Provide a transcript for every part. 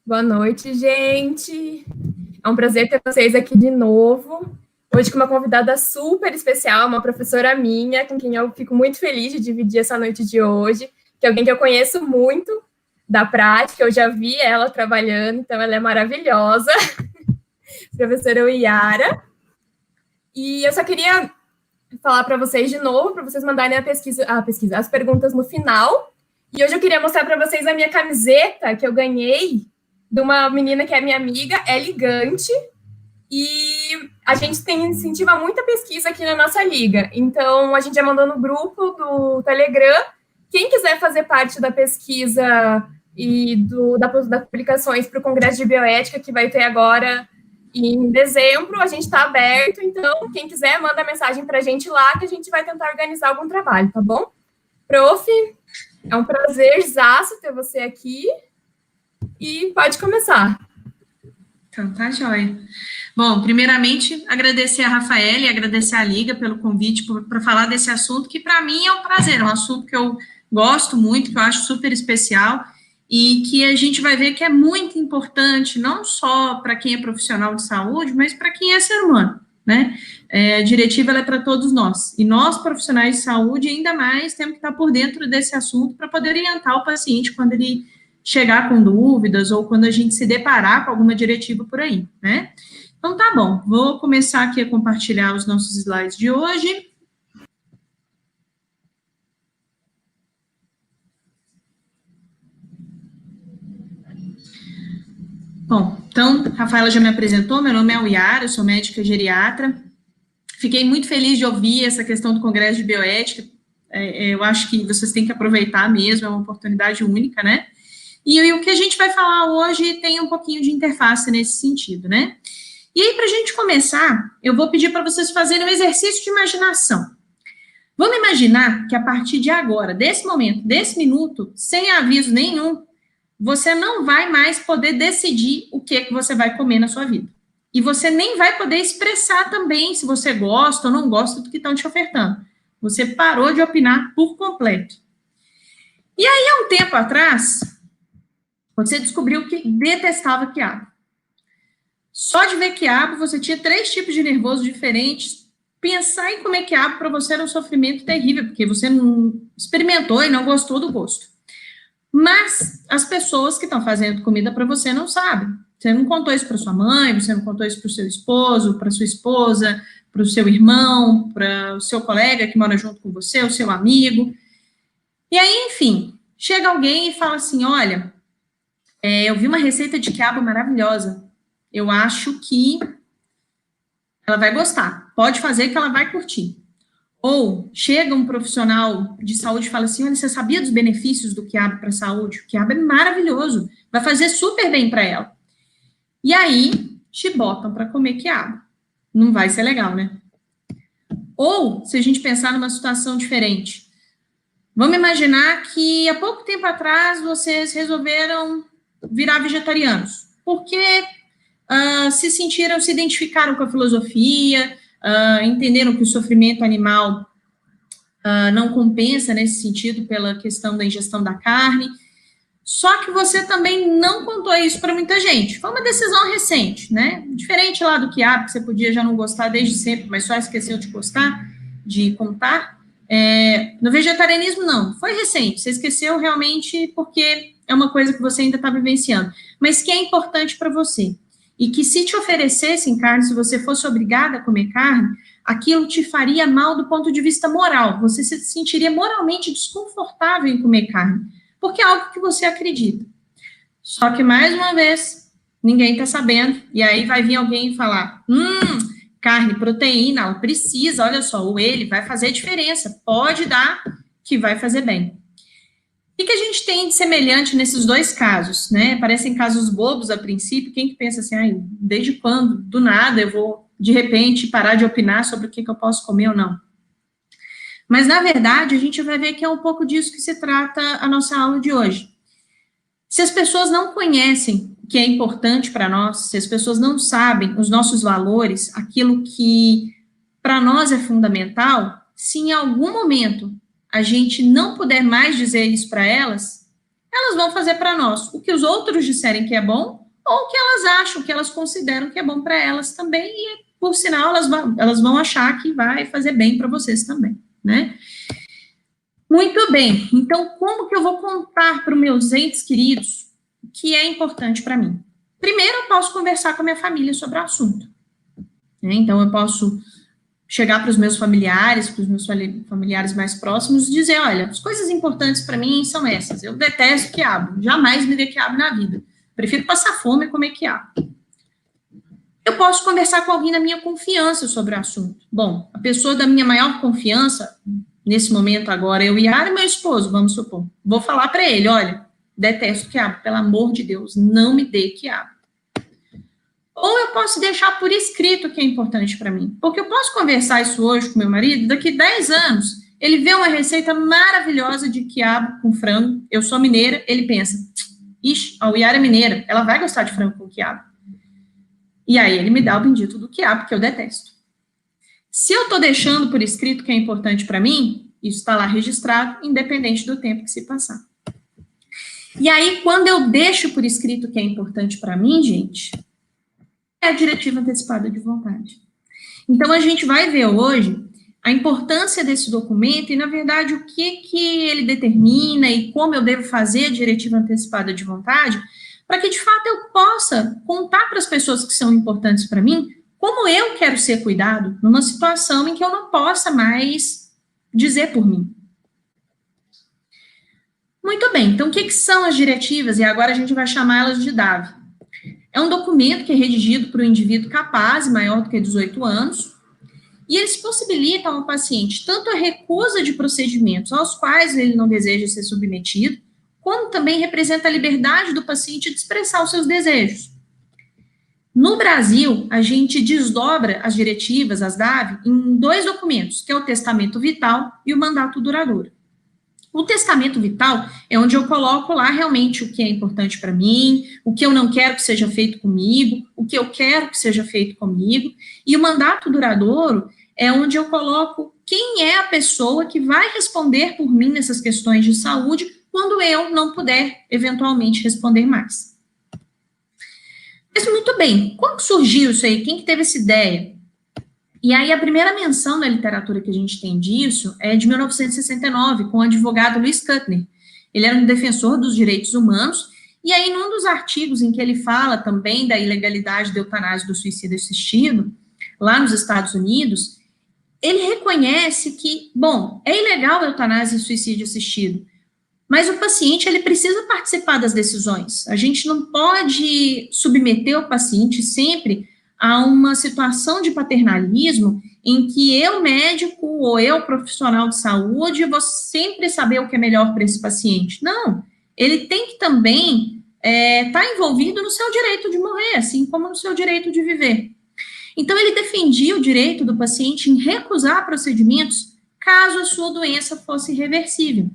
Boa noite, gente. É um prazer ter vocês aqui de novo. Hoje com uma convidada super especial, uma professora minha, com quem eu fico muito feliz de dividir essa noite de hoje, que é alguém que eu conheço muito da prática, eu já vi ela trabalhando, então ela é maravilhosa, professora Yara. E eu só queria falar para vocês de novo, para vocês mandarem as perguntas no final. E hoje eu queria mostrar para vocês a minha camiseta que eu ganhei de uma menina que é minha amiga, é Ligante, e a gente incentiva muita pesquisa aqui na nossa liga. Então, a gente já mandou no grupo do Telegram. Quem quiser fazer parte da pesquisa e das publicações para o Congresso de Bioética, que vai ter agora em dezembro, a gente está aberto. Então, quem quiser, manda mensagem para a gente lá, que a gente vai tentar organizar algum trabalho, tá bom? Prof, é um prazerzaço ter você aqui. E pode começar. Então, tá jóia. Bom, primeiramente, agradecer a Rafaela e agradecer a Liga pelo convite para falar desse assunto, que para mim é um prazer, é um assunto que eu gosto muito, que eu acho super especial, e que a gente vai ver que é muito importante, não só para quem é profissional de saúde, mas para quem é ser humano, né? A diretiva ela é para todos nós, e nós, profissionais de saúde, ainda mais, temos que estar por dentro desse assunto para poder orientar o paciente quando ele chegar com dúvidas ou quando a gente se deparar com alguma diretiva por aí, né? Então, tá bom, vou começar aqui a compartilhar os nossos slides de hoje. Bom, então, a Rafaela já me apresentou, meu nome é Uyara, eu sou médica geriatra. Fiquei muito feliz de ouvir essa questão do Congresso de Bioética. Eu acho que vocês têm que aproveitar mesmo, é uma oportunidade única, né? E o que a gente vai falar hoje tem um pouquinho de interface nesse sentido, né? E aí, para a gente começar, eu vou pedir para vocês fazerem um exercício de imaginação. Vamos imaginar que a partir de agora, desse momento, desse minuto, sem aviso nenhum, você não vai mais poder decidir o que você vai comer na sua vida. E você nem vai poder expressar também se você gosta ou não gosta do que estão te ofertando. Você parou de opinar por completo. E aí, há um tempo atrás, você descobriu que detestava quiabo. Só de ver quiabo, você tinha 3 tipos de nervoso diferentes. Pensar em comer quiabo para você era um sofrimento terrível, porque você não experimentou e não gostou do gosto. Mas as pessoas que estão fazendo comida para você não sabem. Você não contou isso para sua mãe, você não contou isso para o seu esposo, para sua esposa, para o seu irmão, para o seu colega que mora junto com você, o seu amigo. E aí, enfim, chega alguém e fala assim, olha, eu vi uma receita de quiabo maravilhosa. Eu acho que ela vai gostar. Pode fazer que ela vai curtir. Ou chega um profissional de saúde e fala assim, olha, você sabia dos benefícios do quiabo para a saúde? O quiabo é maravilhoso, vai fazer super bem para ela. E aí, te botam para comer quiabo. Não vai ser legal, né? Ou, se a gente pensar numa situação diferente, vamos imaginar que há pouco tempo atrás vocês resolveram virar vegetarianos, porque se identificaram com a filosofia, entenderam que o sofrimento animal não compensa nesse sentido pela questão da ingestão da carne, só que você também não contou isso para muita gente. Foi uma decisão recente, né? Diferente lá do quiabo, que você podia já não gostar desde sempre, mas só esqueceu de gostar, de contar. No vegetarianismo, não. Foi recente. Você esqueceu realmente porque é uma coisa que você ainda está vivenciando, mas que é importante para você. E que se te oferecessem carne, se você fosse obrigada a comer carne, aquilo te faria mal do ponto de vista moral. Você se sentiria moralmente desconfortável em comer carne, porque é algo que você acredita. Só que, mais uma vez, ninguém está sabendo, e aí vai vir alguém e falar, carne, proteína, ela precisa, olha só, ou ele vai fazer diferença, pode dar que vai fazer bem. O que a gente tem de semelhante nesses dois casos, né? Parecem casos bobos a princípio, quem que pensa assim, desde quando, do nada, eu vou, de repente, parar de opinar sobre o que eu posso comer ou não? Mas, na verdade, a gente vai ver que é um pouco disso que se trata a nossa aula de hoje. Se as pessoas não conhecem o que é importante para nós, se as pessoas não sabem os nossos valores, aquilo que para nós é fundamental, se em algum momento a gente não puder mais dizer isso para elas, elas vão fazer para nós o que os outros disserem que é bom, ou o que elas acham, que elas consideram que é bom para elas também, e, por sinal, elas vão achar que vai fazer bem para vocês também, né? Muito bem, então, como que eu vou contar para os meus entes queridos o que é importante para mim? Primeiro, eu posso conversar com a minha família sobre o assunto, né? Então, eu posso chegar para os meus familiares mais próximos, e dizer, olha, as coisas importantes para mim são essas, eu detesto quiabo, jamais me dê quiabo na vida, prefiro passar fome e comer quiabo. Eu posso conversar com alguém da minha confiança sobre o assunto. Bom, a pessoa da minha maior confiança, nesse momento agora, eu e Yara, meu esposo, vamos supor, vou falar para ele, olha, detesto quiabo, pelo amor de Deus, não me dê quiabo. Ou eu posso deixar por escrito o que é importante para mim. Porque eu posso conversar isso hoje com meu marido, daqui 10 anos, ele vê uma receita maravilhosa de quiabo com frango, eu sou mineira, ele pensa, ixi, a Yara é mineira, ela vai gostar de frango com quiabo. E aí ele me dá o bendito do quiabo, que eu detesto. Se eu estou deixando por escrito o que é importante para mim, isso está lá registrado, independente do tempo que se passar. E aí, quando eu deixo por escrito o que é importante para mim, gente, é a diretiva antecipada de vontade. Então, a gente vai ver hoje a importância desse documento e, na verdade, o que ele determina e como eu devo fazer a diretiva antecipada de vontade, para que, de fato, eu possa contar para as pessoas que são importantes para mim como eu quero ser cuidado numa situação em que eu não possa mais dizer por mim. Muito bem, então, o que são as diretivas? E agora a gente vai chamá-las de DAV. É um documento que é redigido por um indivíduo capaz, maior do que 18 anos, e eles possibilitam ao paciente tanto a recusa de procedimentos aos quais ele não deseja ser submetido, como também representa a liberdade do paciente de expressar os seus desejos. No Brasil, a gente desdobra as diretivas, as DAV, em 2 documentos, que é o testamento vital e o mandato duradouro. O testamento vital é onde eu coloco lá realmente o que é importante para mim, o que eu não quero que seja feito comigo, o que eu quero que seja feito comigo, e o mandato duradouro é onde eu coloco quem é a pessoa que vai responder por mim nessas questões de saúde quando eu não puder, eventualmente, responder mais. Mas muito bem, como surgiu isso aí? Quem que teve essa ideia? E aí, a primeira menção na literatura que a gente tem disso é de 1969, com o advogado Louis Kuttner. Ele era um defensor dos direitos humanos, e aí, num dos artigos em que ele fala também da ilegalidade da eutanásia do suicídio assistido, lá nos Estados Unidos, ele reconhece que, bom, é ilegal a eutanásia e suicídio assistido, mas o paciente, ele precisa participar das decisões. A gente não pode submeter o paciente sempre a uma situação de paternalismo em que eu, médico, ou eu, profissional de saúde, vou sempre saber o que é melhor para esse paciente. Não, ele tem que também estar envolvido no seu direito de morrer, assim como no seu direito de viver. Então, ele defendia o direito do paciente em recusar procedimentos caso a sua doença fosse irreversível.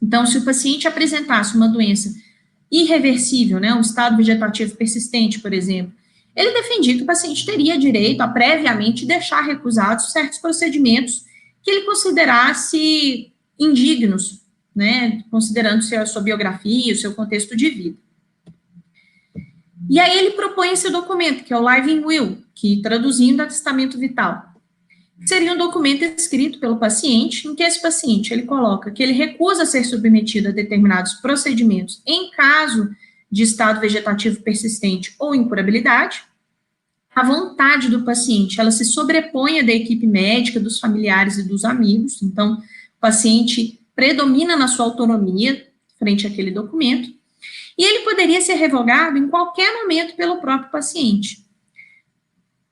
Então, se o paciente apresentasse uma doença irreversível, né, um estado vegetativo persistente, por exemplo, ele defendia que o paciente teria direito a previamente deixar recusados certos procedimentos que ele considerasse indignos, né, considerando-se a sua biografia, o seu contexto de vida. E aí ele propõe esse documento, que é o Living Will, que traduzindo é testamento vital. Seria um documento escrito pelo paciente, em que esse paciente, ele coloca que ele recusa ser submetido a determinados procedimentos em caso de estado vegetativo persistente ou incurabilidade. A vontade do paciente, ela se sobrepõe à da equipe médica, dos familiares e dos amigos. Então, o paciente predomina na sua autonomia frente àquele documento. E ele poderia ser revogado em qualquer momento pelo próprio paciente.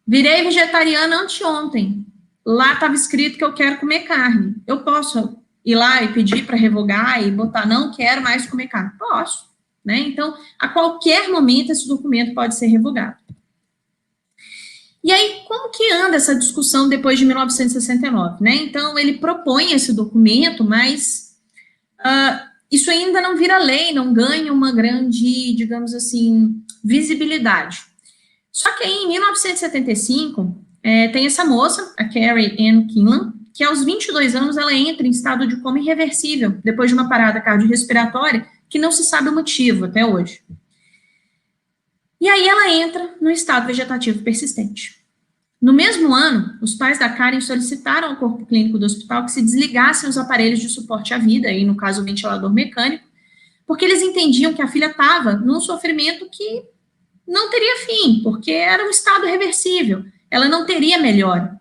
Virei vegetariana anteontem. Lá estava escrito que eu quero comer carne. Eu posso ir lá e pedir para revogar e botar, não quero mais comer carne? Posso, né? Então, a qualquer momento, esse documento pode ser revogado. E aí, como que anda essa discussão depois de 1969, né? Então, ele propõe esse documento, mas isso ainda não vira lei, não ganha uma grande, digamos assim, visibilidade. Só que aí, em 1975, tem essa moça, a Carrie Ann Kinlan, que aos 22 anos ela entra em estado de coma irreversível, depois de uma parada cardiorrespiratória, que não se sabe o motivo até hoje. E aí ela entra no estado vegetativo persistente. No mesmo ano, os pais da Karen solicitaram ao corpo clínico do hospital que se desligassem os aparelhos de suporte à vida, aí no caso o ventilador mecânico, porque eles entendiam que a filha estava num sofrimento que não teria fim, porque era um estado reversível, ela não teria melhora.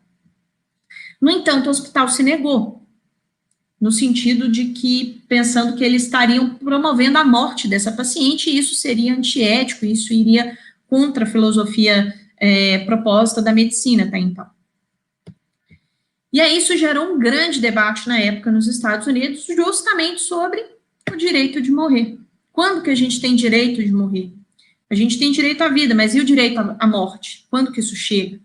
No entanto, o hospital se negou, no sentido de que, pensando que eles estariam promovendo a morte dessa paciente, e isso seria antiético, isso iria contra a filosofia proposta da medicina até então. E aí isso gerou um grande debate na época nos Estados Unidos, justamente sobre o direito de morrer. Quando que a gente tem direito de morrer? A gente tem direito à vida, mas e o direito à morte? Quando que isso chega?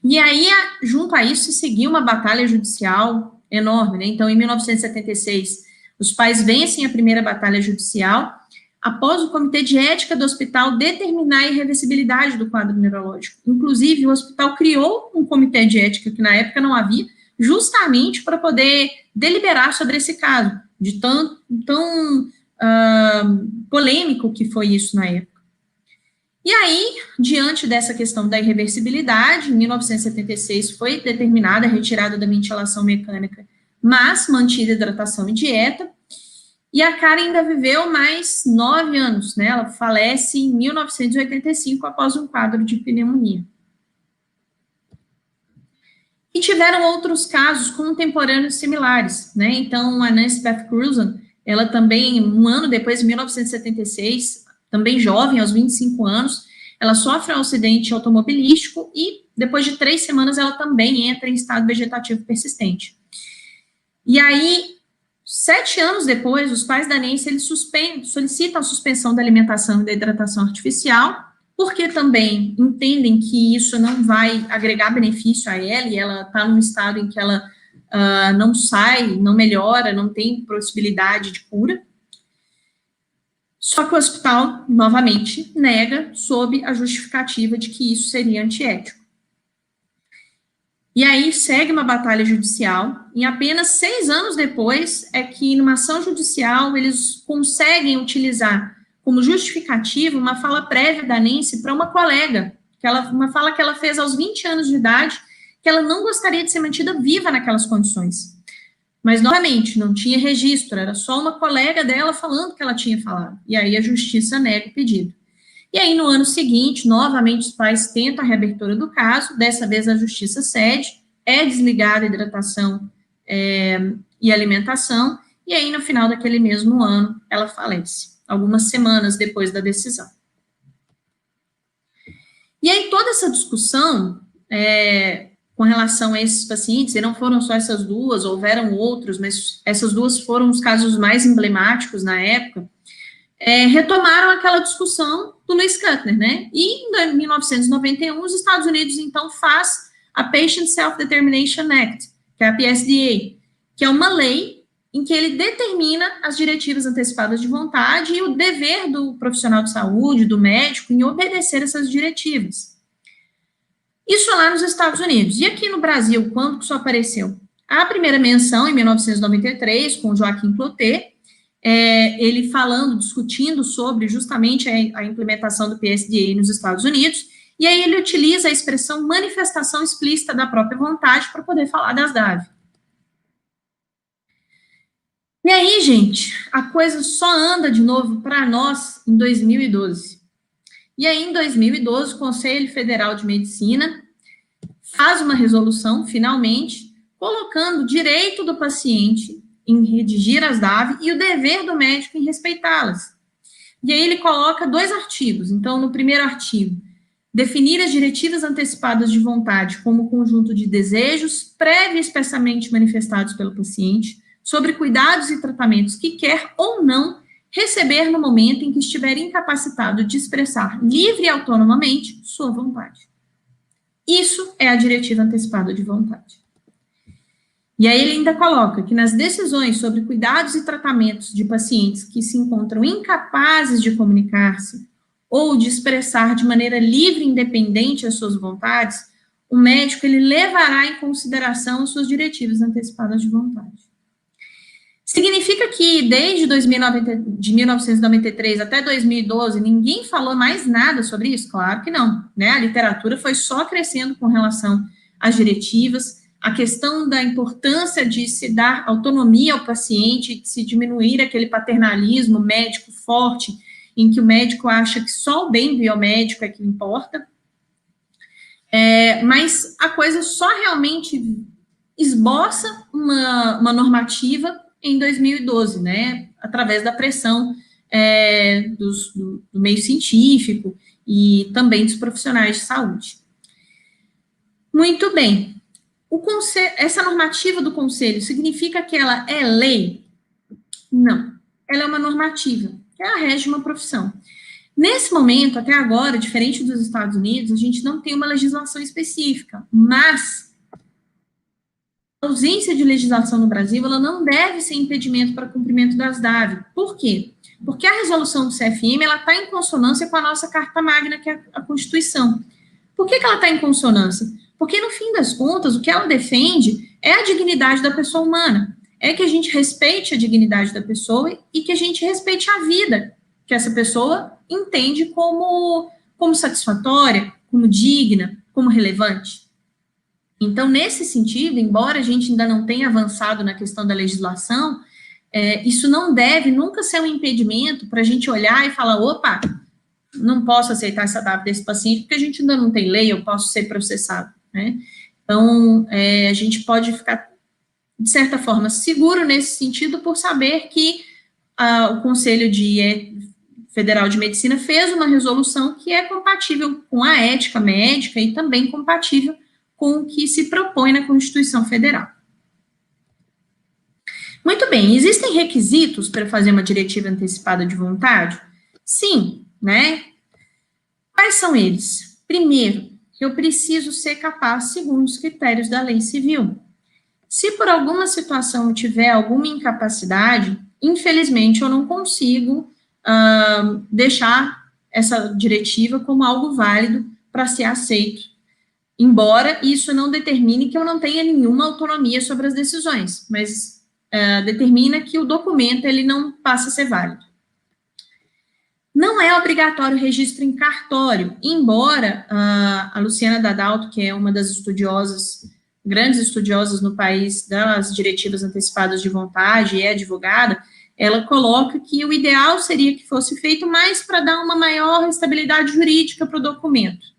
E aí, junto a isso, se seguiu uma batalha judicial enorme, né? Então, em 1976, os pais vencem a primeira batalha judicial, após o Comitê de Ética do hospital determinar a irreversibilidade do quadro neurológico. Inclusive, o hospital criou um comitê de ética, que na época não havia, justamente para poder deliberar sobre esse caso, de tão polêmico que foi isso na época. E aí, diante dessa questão da irreversibilidade, em 1976 foi determinada a retirada da ventilação mecânica, mas mantida hidratação e dieta. E a Karen ainda viveu mais 9 anos, né? Ela falece em 1985 após um quadro de pneumonia. E tiveram outros casos contemporâneos similares, né? Então, a Nancy Beth Cruzan, ela também, um ano depois, em 1976, também jovem, aos 25 anos, ela sofre um acidente automobilístico e, depois de 3 semanas, ela também entra em estado vegetativo persistente. E aí, 7 anos depois, os pais da Nancy, eles solicitam a suspensão da alimentação e da hidratação artificial, porque também entendem que isso não vai agregar benefício a ela, e ela está num estado em que ela não sai, não melhora, não tem possibilidade de cura. Só que o hospital, novamente, nega sob a justificativa de que isso seria antiético. E aí segue uma batalha judicial, e apenas 6 anos depois é que, numa ação judicial, eles conseguem utilizar como justificativa uma fala prévia da Nancy para uma colega, uma fala que ela fez aos 20 anos de idade, que ela não gostaria de ser mantida viva naquelas condições. Mas, novamente, não tinha registro, era só uma colega dela falando que ela tinha falado. E aí a justiça nega o pedido. E aí, no ano seguinte, novamente, os pais tentam a reabertura do caso, dessa vez a justiça cede, é desligada a hidratação e alimentação, e aí, no final daquele mesmo ano, ela falece, algumas semanas depois da decisão. E aí, toda essa discussão com relação a esses pacientes, e não foram só essas duas, houveram outros, mas essas duas foram os casos mais emblemáticos na época, retomaram aquela discussão do Lewis Kuttner, né? E em 1991, os Estados Unidos, então, faz a Patient Self-Determination Act, que é a PSDA, que é uma lei em que ele determina as diretivas antecipadas de vontade e o dever do profissional de saúde, do médico, em obedecer essas diretivas. Isso lá nos Estados Unidos. E aqui no Brasil, quando que isso apareceu? A primeira menção, em 1993, com Joaquim Clotet, ele discutindo sobre justamente a implementação do PSDA nos Estados Unidos, e aí ele utiliza a expressão manifestação explícita da própria vontade para poder falar das DAV. E aí, gente, a coisa só anda de novo para nós em 2012. E aí, em 2012, o Conselho Federal de Medicina faz uma resolução, finalmente, colocando o direito do paciente em redigir as DAV e o dever do médico em respeitá-las. E aí ele coloca 2 artigos. Então, no primeiro artigo, definir as diretivas antecipadas de vontade como conjunto de desejos prévio e expressamente manifestados pelo paciente sobre cuidados e tratamentos que quer ou não receber no momento em que estiver incapacitado de expressar livre e autonomamente sua vontade. Isso é a diretiva antecipada de vontade. E aí ele ainda coloca que nas decisões sobre cuidados e tratamentos de pacientes que se encontram incapazes de comunicar-se ou de expressar de maneira livre e independente as suas vontades, o médico ele levará em consideração as suas diretivas antecipadas de vontade. Significa que desde de 1993 até 2012, ninguém falou mais nada sobre isso? Claro que não, né? A literatura foi só crescendo com relação às diretivas, a questão da importância de se dar autonomia ao paciente, de se diminuir aquele paternalismo médico forte, em que o médico acha que só o bem biomédico é que importa. Mas a coisa só realmente esboça uma normativa em 2012, né, através da pressão do meio científico e também dos profissionais de saúde. Muito bem. Essa normativa do Conselho significa que ela é lei? Não. Ela é uma normativa, que ela rege uma profissão. Nesse momento, até agora, diferente dos Estados Unidos, a gente não tem uma legislação específica, mas a ausência de legislação no Brasil, ela não deve ser impedimento para cumprimento das DAV. Por quê? Porque a resolução do CFM, ela está em consonância com a nossa Carta Magna, que é a Constituição. Por que ela está em consonância? Porque, no fim das contas, o que ela defende é a dignidade da pessoa humana, é que a gente respeite a dignidade da pessoa e que a gente respeite a vida que essa pessoa entende como satisfatória, como digna, como relevante. Então, nesse sentido, embora a gente ainda não tenha avançado na questão da legislação, isso não deve nunca ser um impedimento para a gente olhar e falar, opa, não posso aceitar essa DAV desse paciente, porque a gente ainda não tem lei, eu posso ser processado, né? Então, a gente pode ficar, de certa forma, seguro nesse sentido por saber que o Conselho Federal de Medicina fez uma resolução que é compatível com a ética médica e também compatível com o que se propõe na Constituição Federal. Muito bem, existem requisitos para fazer uma diretiva antecipada de vontade? Sim, né? Quais são eles? Primeiro, eu preciso ser capaz, segundo os critérios da lei civil. Se por alguma situação eu tiver alguma incapacidade, infelizmente eu não consigo deixar essa diretiva como algo válido para ser aceito, embora isso não determine que eu não tenha nenhuma autonomia sobre as decisões, mas determina que o documento ele não passa a ser válido. Não é obrigatório o registro em cartório, embora a Luciana Dadalto, que é uma das grandes estudiosas no país das diretivas antecipadas de vontade e é advogada, ela coloca que o ideal seria que fosse feito mais para dar uma maior estabilidade jurídica para o documento.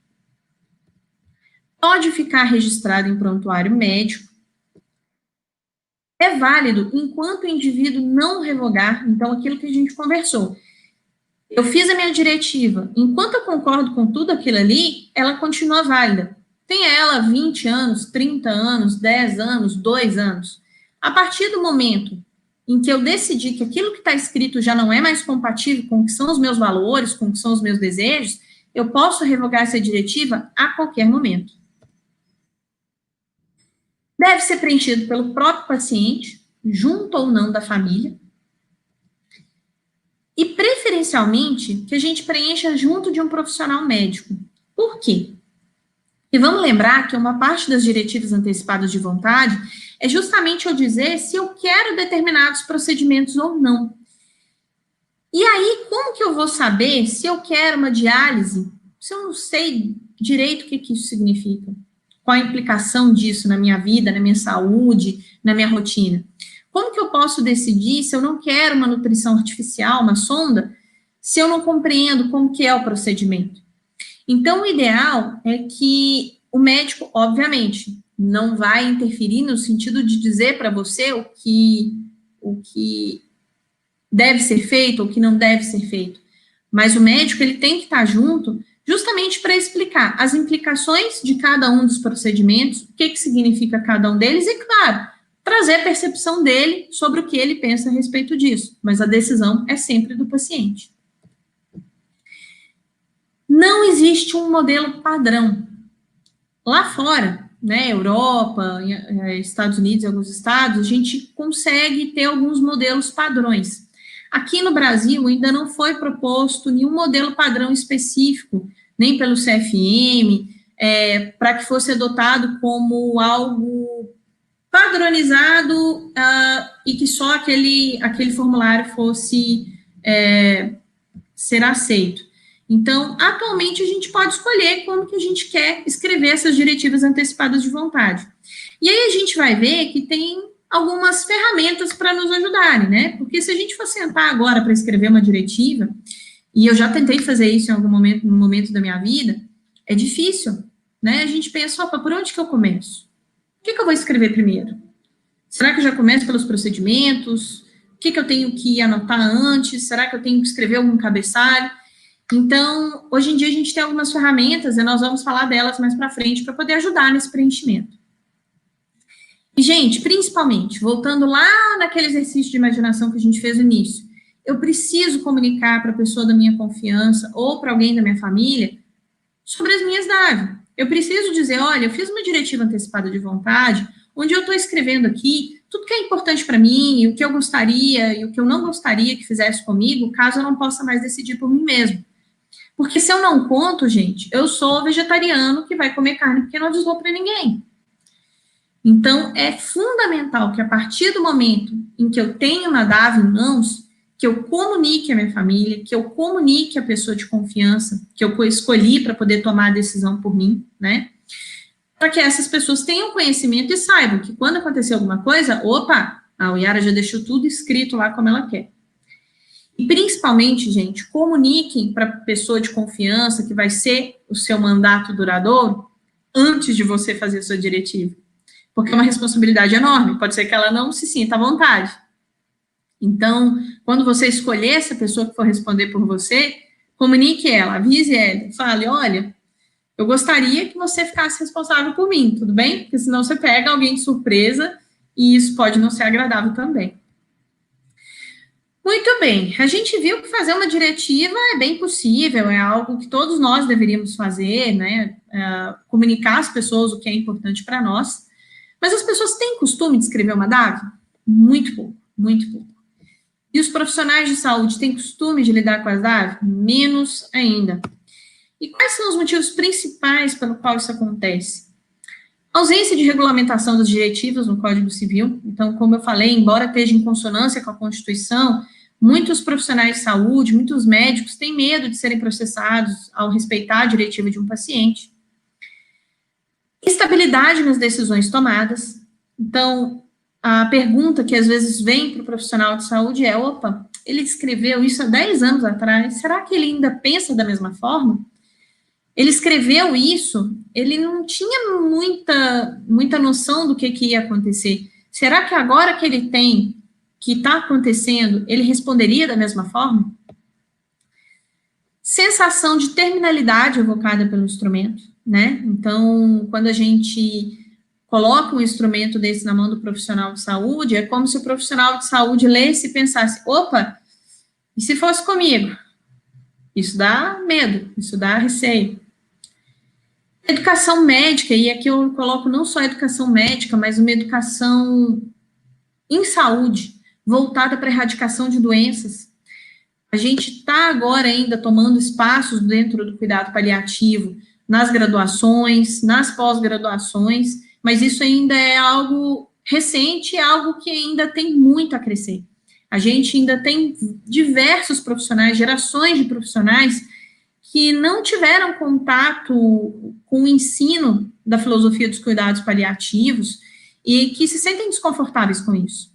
Pode ficar registrado em prontuário médico. É válido enquanto o indivíduo não revogar, então, aquilo que a gente conversou. Eu fiz a minha diretiva, enquanto eu concordo com tudo aquilo ali, ela continua válida. Tenha ela 20 anos, 30 anos, 10 anos, 2 anos. A partir do momento em que eu decidi que aquilo que está escrito já não é mais compatível com o que são os meus valores, com o que são os meus desejos, eu posso revogar essa diretiva a qualquer momento. Deve ser preenchido pelo próprio paciente, junto ou não da família, e preferencialmente que a gente preencha junto de um profissional médico. Por quê? E vamos lembrar que uma parte das diretivas antecipadas de vontade é justamente eu dizer se eu quero determinados procedimentos ou não. E aí, como que eu vou saber se eu quero uma diálise, se eu não sei direito o que isso significa? Qual a implicação disso na minha vida, na minha saúde, na minha rotina? Como que eu posso decidir se eu não quero uma nutrição artificial, uma sonda, se eu não compreendo como que é o procedimento? Então, o ideal é que o médico, obviamente, não vai interferir no sentido de dizer para você o que deve ser feito ou o que não deve ser feito. Mas o médico, ele tem que estar junto justamente para explicar as implicações de cada um dos procedimentos, o que significa cada um deles e, claro, trazer a percepção dele sobre o que ele pensa a respeito disso. Mas a decisão é sempre do paciente. Não existe um modelo padrão. Lá fora, né, Europa, Estados Unidos e alguns estados, a gente consegue ter alguns modelos padrões. Aqui no Brasil ainda não foi proposto nenhum modelo padrão específico, nem pelo CFM, para que fosse adotado como algo padronizado e que só aquele formulário fosse ser aceito. Então, atualmente, a gente pode escolher como que a gente quer escrever essas diretivas antecipadas de vontade. E aí a gente vai ver que tem algumas ferramentas para nos ajudarem, né? Porque se a gente for sentar agora para escrever uma diretiva, e eu já tentei fazer isso em algum momento, no momento da minha vida, é difícil, né? A gente pensa, opa, por onde que eu começo? O que eu vou escrever primeiro? Será que eu já começo pelos procedimentos? O que eu tenho que anotar antes? Será que eu tenho que escrever algum cabeçalho? Então, hoje em dia a gente tem algumas ferramentas, e nós vamos falar delas mais para frente, para poder ajudar nesse preenchimento. E, gente, principalmente, voltando lá naquele exercício de imaginação que a gente fez no início, eu preciso comunicar para a pessoa da minha confiança ou para alguém da minha família sobre as minhas dádivas. Eu preciso dizer, olha, eu fiz uma diretiva antecipada de vontade, onde eu estou escrevendo aqui tudo que é importante para mim, o que eu gostaria e o que eu não gostaria que fizesse comigo, caso eu não possa mais decidir por mim mesmo. Porque se eu não conto, gente, eu sou vegetariano que vai comer carne porque não avisou para ninguém. Então, é fundamental que a partir do momento em que eu tenho uma DAV em mãos, que eu comunique a minha família, que eu comunique a pessoa de confiança que eu escolhi para poder tomar a decisão por mim, né? Para que essas pessoas tenham conhecimento e saibam que quando acontecer alguma coisa, opa, a Yara já deixou tudo escrito lá como ela quer. E principalmente, gente, comuniquem para a pessoa de confiança que vai ser o seu mandato duradouro antes de você fazer a sua diretiva. Porque é uma responsabilidade enorme, pode ser que ela não se sinta à vontade. Então, quando você escolher essa pessoa que for responder por você, comunique ela, avise ela, fale, olha, eu gostaria que você ficasse responsável por mim, tudo bem? Porque senão você pega alguém de surpresa e isso pode não ser agradável também. Muito bem, a gente viu que fazer uma diretiva é bem possível, é algo que todos nós deveríamos fazer, né? Comunicar às pessoas o que é importante para nós. Mas as pessoas têm costume de escrever uma DAV? Muito pouco, muito pouco. E os profissionais de saúde têm costume de lidar com as DAV? Menos ainda. E quais são os motivos principais pelo qual isso acontece? Ausência de regulamentação das diretivas no Código Civil. Então, como eu falei, embora esteja em consonância com a Constituição, muitos profissionais de saúde, muitos médicos têm medo de serem processados ao respeitar a diretiva de um paciente. Estabilidade nas decisões tomadas. Então, a pergunta que às vezes vem para o profissional de saúde é, opa, ele escreveu isso há 10 anos atrás, será que ele ainda pensa da mesma forma? Ele escreveu isso, ele não tinha muita noção do que ia acontecer. Será que agora que ele tem, que está acontecendo, ele responderia da mesma forma? Sensação de terminalidade evocada pelo instrumento, né? Então, quando a gente coloca um instrumento desse na mão do profissional de saúde, é como se o profissional de saúde lesse e pensasse, opa, e se fosse comigo? Isso dá medo, isso dá receio. Educação médica, e aqui eu coloco não só educação médica, mas uma educação em saúde, voltada para a erradicação de doenças. A gente está agora ainda tomando espaços dentro do cuidado paliativo, nas graduações, nas pós-graduações, mas isso ainda é algo recente, é algo que ainda tem muito a crescer. A gente ainda tem diversos profissionais, gerações de profissionais que não tiveram contato com o ensino da filosofia dos cuidados paliativos e que se sentem desconfortáveis com isso.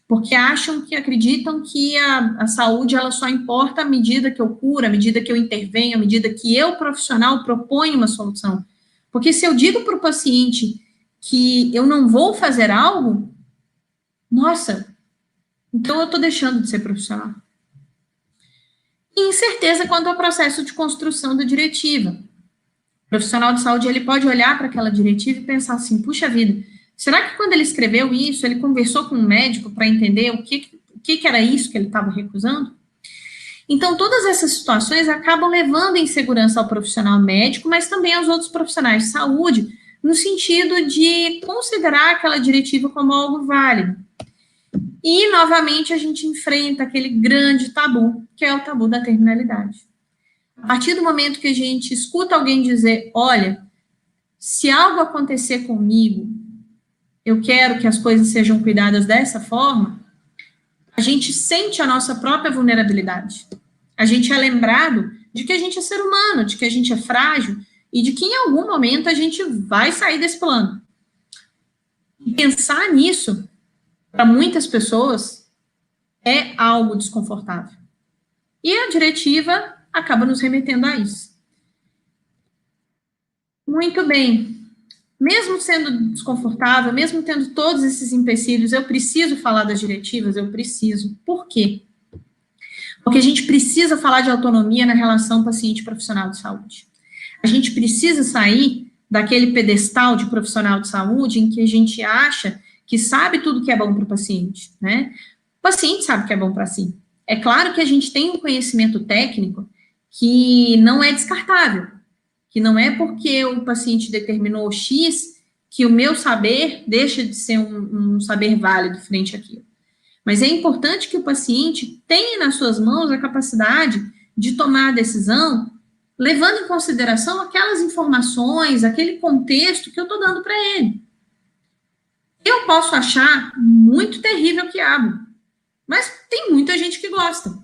Porque acreditam que a saúde, ela só importa à medida que eu curo, à medida que eu intervenho, à medida que eu, profissional, proponho uma solução. Porque se eu digo para o paciente que eu não vou fazer algo, nossa, então eu estou deixando de ser profissional. E incerteza quanto ao processo de construção da diretiva. O profissional de saúde, ele pode olhar para aquela diretiva e pensar assim, puxa vida, será que quando ele escreveu isso, ele conversou com um médico para entender o que era isso que ele estava recusando? Então, todas essas situações acabam levando a insegurança ao profissional médico, mas também aos outros profissionais de saúde, no sentido de considerar aquela diretiva como algo válido. E, novamente, a gente enfrenta aquele grande tabu, que é o tabu da terminalidade. A partir do momento que a gente escuta alguém dizer, olha, se algo acontecer comigo, eu quero que as coisas sejam cuidadas dessa forma, a gente sente a nossa própria vulnerabilidade. A gente é lembrado de que a gente é ser humano, de que a gente é frágil e de que em algum momento a gente vai sair desse plano. E pensar nisso, para muitas pessoas, é algo desconfortável. E a diretiva acaba nos remetendo a isso. Muito bem. Mesmo sendo desconfortável, mesmo tendo todos esses empecilhos, eu preciso falar das diretivas? Eu preciso. Por quê? Porque a gente precisa falar de autonomia na relação paciente-profissional de saúde. A gente precisa sair daquele pedestal de profissional de saúde em que a gente acha que sabe tudo que é bom para o paciente, né? O paciente sabe o que é bom para si. É claro que a gente tem um conhecimento técnico que não é descartável, que não é porque o paciente determinou X que o meu saber deixa de ser um saber válido frente àquilo. Mas é importante que o paciente tenha nas suas mãos a capacidade de tomar a decisão, levando em consideração aquelas informações, aquele contexto que eu estou dando para ele. Eu posso achar muito terrível o quiabo, mas tem muita gente que gosta.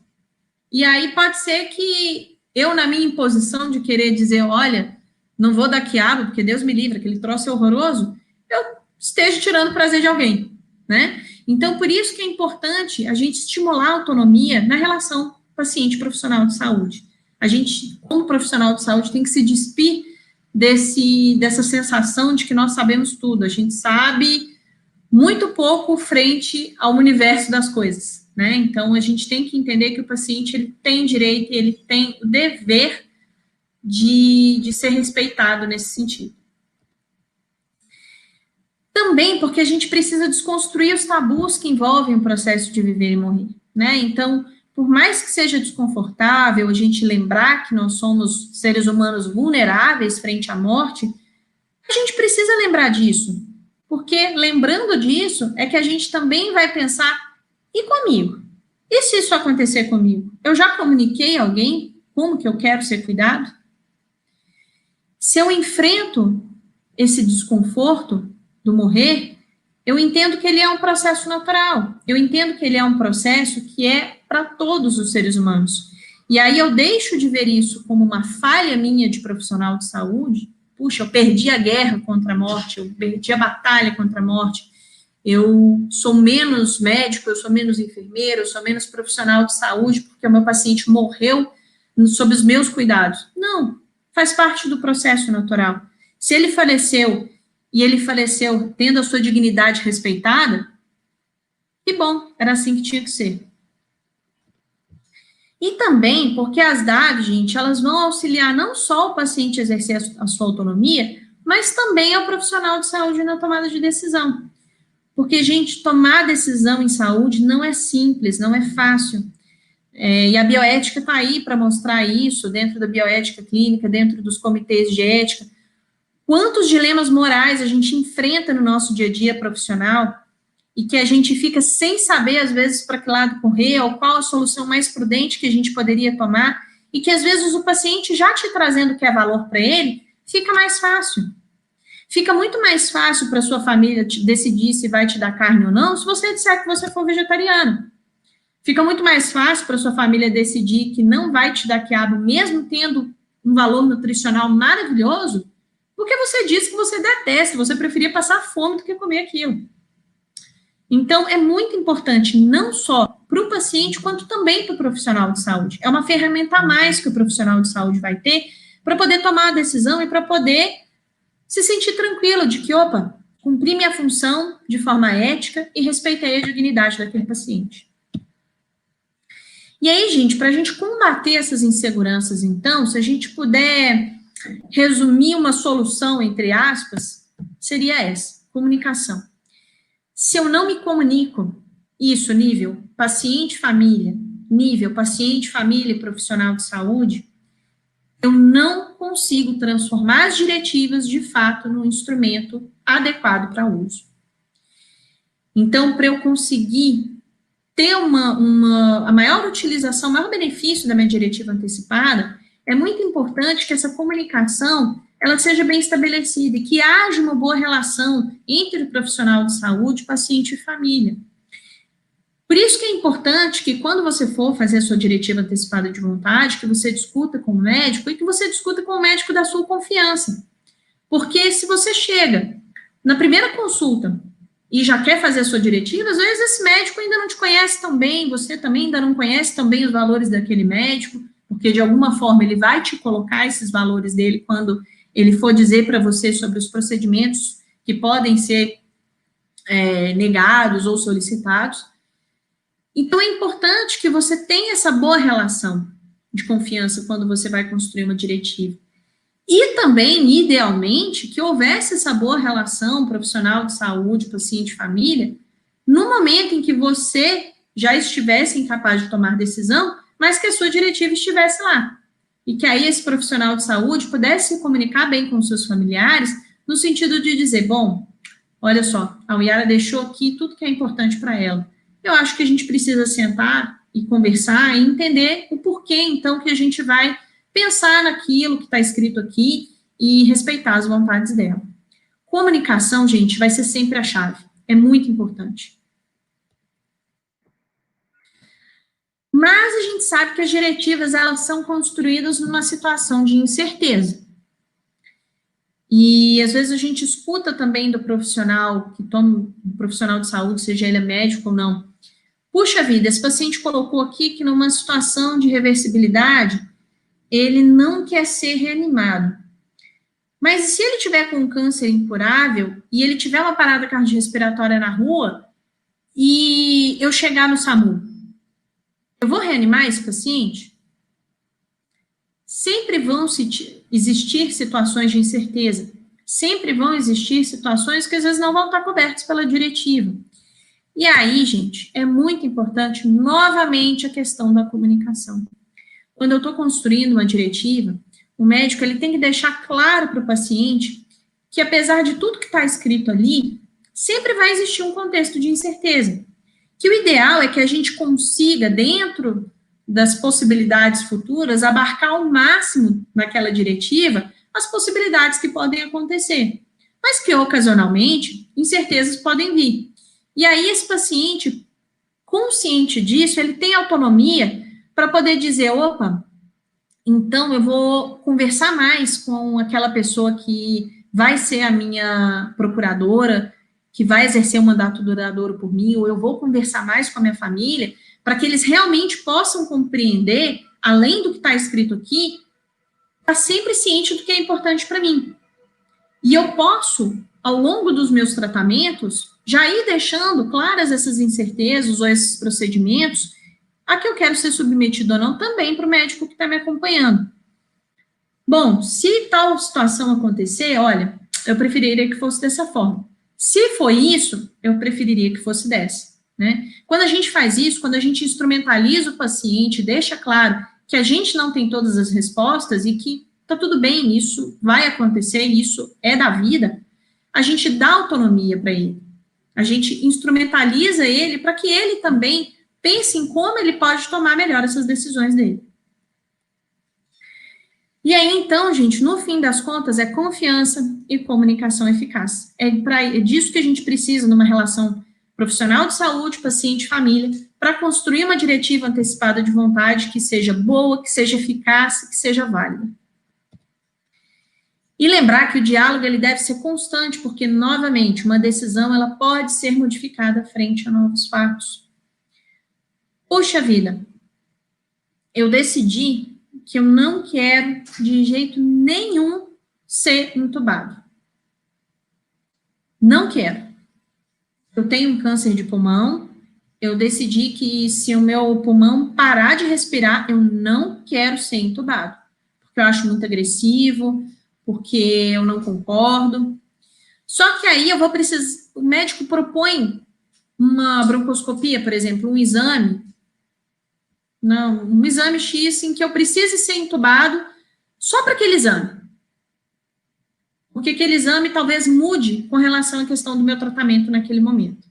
E aí pode ser que eu, na minha imposição de querer dizer, olha, não vou dar quiabo, porque Deus me livre, aquele troço é horroroso, eu esteja tirando prazer de alguém, né? Então, por isso que é importante a gente estimular a autonomia na relação paciente-profissional de saúde. A gente, como profissional de saúde, tem que se despir dessa sensação de que nós sabemos tudo. A gente sabe muito pouco frente ao universo das coisas, né? Então, a gente tem que entender que o paciente ele tem direito, ele tem o dever de ser respeitado nesse sentido. Também porque a gente precisa desconstruir os tabus que envolvem o processo de viver e morrer, né? Então, por mais que seja desconfortável a gente lembrar que nós somos seres humanos vulneráveis frente à morte, a gente precisa lembrar disso, porque lembrando disso é que a gente também vai pensar, e comigo? E se isso acontecer comigo? Eu já comuniquei a alguém como que eu quero ser cuidado? Se eu enfrento esse desconforto do morrer, eu entendo que ele é um processo natural, eu entendo que ele é um processo que é para todos os seres humanos. E aí eu deixo de ver isso como uma falha minha de profissional de saúde, puxa, eu perdi a guerra contra a morte, eu perdi a batalha contra a morte, eu sou menos médico, eu sou menos enfermeiro, eu sou menos profissional de saúde porque o meu paciente morreu sob os meus cuidados. Não, faz parte do processo natural. Se ele faleceu e ele faleceu tendo a sua dignidade respeitada, que bom, era assim que tinha que ser. E também porque as DAVs, gente, elas vão auxiliar não só o paciente a exercer a sua autonomia, mas também ao profissional de saúde na tomada de decisão. Porque, gente, tomar decisão em saúde não é simples, não é fácil. E a bioética está aí para mostrar isso, dentro da bioética clínica, dentro dos comitês de ética. Quantos dilemas morais a gente enfrenta no nosso dia a dia profissional e que a gente fica sem saber, às vezes, para que lado correr, ou qual a solução mais prudente que a gente poderia tomar, e que, às vezes, o paciente já te trazendo o que é valor para ele, fica mais fácil. Fica muito mais fácil para sua família decidir se vai te dar carne ou não, se você disser que você for vegetariano. Fica muito mais fácil para sua família decidir que não vai te dar quiabo, mesmo tendo um valor nutricional maravilhoso, porque você disse que você detesta, você preferia passar fome do que comer aquilo. Então, é muito importante, não só para o paciente, quanto também para o profissional de saúde. É uma ferramenta a mais que o profissional de saúde vai ter para poder tomar a decisão e para poder se sentir tranquilo de que, opa, cumpri minha função de forma ética e respeitei a dignidade daquele paciente. E aí, gente, para a gente combater essas inseguranças, então, se a gente puder resumir uma solução, entre aspas, seria essa: comunicação. Se eu não me comunico, isso, nível paciente-família, nível paciente-família e profissional de saúde, eu não consigo transformar as diretivas, de fato, num instrumento adequado para uso. Então, para eu conseguir ter a maior utilização, o maior benefício da minha diretiva antecipada, é muito importante que essa comunicação ela seja bem estabelecida e que haja uma boa relação entre o profissional de saúde, paciente e família. Por isso que é importante que quando você for fazer a sua diretiva antecipada de vontade, que você discuta com o médico e que você discuta com o médico da sua confiança. Porque se você chega na primeira consulta e já quer fazer a sua diretiva, às vezes esse médico ainda não te conhece tão bem, você também ainda não conhece tão bem os valores daquele médico, porque de alguma forma ele vai te colocar esses valores dele quando ele for dizer para você sobre os procedimentos que podem ser negados ou solicitados. Então, é importante que você tenha essa boa relação de confiança quando você vai construir uma diretiva. E também, idealmente, que houvesse essa boa relação profissional de saúde, paciente, família, no momento em que você já estivesse incapaz de tomar decisão, mas que a sua diretiva estivesse lá. E que aí esse profissional de saúde pudesse se comunicar bem com os seus familiares, no sentido de dizer, bom, olha só, a Yara deixou aqui tudo que é importante para ela. Eu acho que a gente precisa sentar e conversar e entender o porquê, então, que a gente vai pensar naquilo que está escrito aqui e respeitar as vontades dela. Comunicação, gente, vai ser sempre a chave. É muito importante. Mas a gente sabe que as diretivas, elas são construídas numa situação de incerteza. E, às vezes, a gente escuta também do profissional que toma, do profissional de saúde, seja ele médico ou não, puxa vida, esse paciente colocou aqui que numa situação de reversibilidade, ele não quer ser reanimado. Mas se ele tiver com um câncer incurável e ele tiver uma parada cardiorrespiratória na rua e eu chegar no SAMU, eu vou reanimar esse paciente? Sempre vão existir situações de incerteza, sempre vão existir situações que às vezes não vão estar cobertas pela diretiva. E aí, gente, é muito importante, novamente, a questão da comunicação. Quando eu estou construindo uma diretiva, o médico ele tem que deixar claro para o paciente que, apesar de tudo que está escrito ali, sempre vai existir um contexto de incerteza. Que o ideal é que a gente consiga, dentro das possibilidades futuras, abarcar ao máximo naquela diretiva as possibilidades que podem acontecer, mas que, ocasionalmente, incertezas podem vir. E aí, esse paciente, consciente disso, ele tem autonomia para poder dizer, opa, então eu vou conversar mais com aquela pessoa que vai ser a minha procuradora, que vai exercer um mandato duradouro por mim, ou eu vou conversar mais com a minha família, para que eles realmente possam compreender, além do que está escrito aqui, estar sempre ciente do que é importante para mim. E eu posso, ao longo dos meus tratamentos, já ir deixando claras essas incertezas ou esses procedimentos a que eu quero ser submetido ou não também para o médico que está me acompanhando. Bom, se tal situação acontecer, olha, eu preferiria que fosse dessa forma. Se for isso, eu preferiria que fosse dessa, né? Quando a gente faz isso, quando a gente instrumentaliza o paciente, deixa claro que a gente não tem todas as respostas e que tá tudo bem, isso vai acontecer, isso é da vida, a gente dá autonomia para ele. A gente instrumentaliza ele para que ele também pense em como ele pode tomar melhor essas decisões dele. E aí, então, gente, no fim das contas, é confiança e comunicação eficaz. É disso que a gente precisa numa relação profissional de saúde, paciente, família, para construir uma diretiva antecipada de vontade que seja boa, que seja eficaz, que seja válida. E lembrar que o diálogo ele deve ser constante, porque, novamente, uma decisão ela pode ser modificada frente a novos fatos. Puxa vida, eu decidi que eu não quero, de jeito nenhum, ser entubado. Não quero. Eu tenho um câncer de pulmão, eu decidi que se o meu pulmão parar de respirar, eu não quero ser entubado, porque eu acho muito agressivo, porque eu não concordo. Só que aí eu vou precisar, o médico propõe uma broncoscopia, por exemplo, um exame X em que eu precise ser entubado só para aquele exame. Porque aquele exame talvez mude com relação à questão do meu tratamento naquele momento.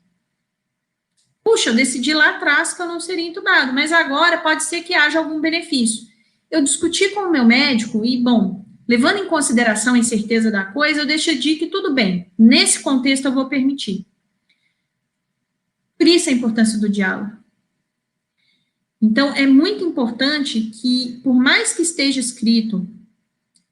Puxa, eu decidi lá atrás que eu não seria entubado, mas agora pode ser que haja algum benefício. eu discuti com o meu médico e, bom, levando em consideração a incerteza da coisa, eu decidi que tudo bem, nesse contexto eu vou permitir. Por isso a importância do diálogo. Então, é muito importante que, por mais que esteja escrito,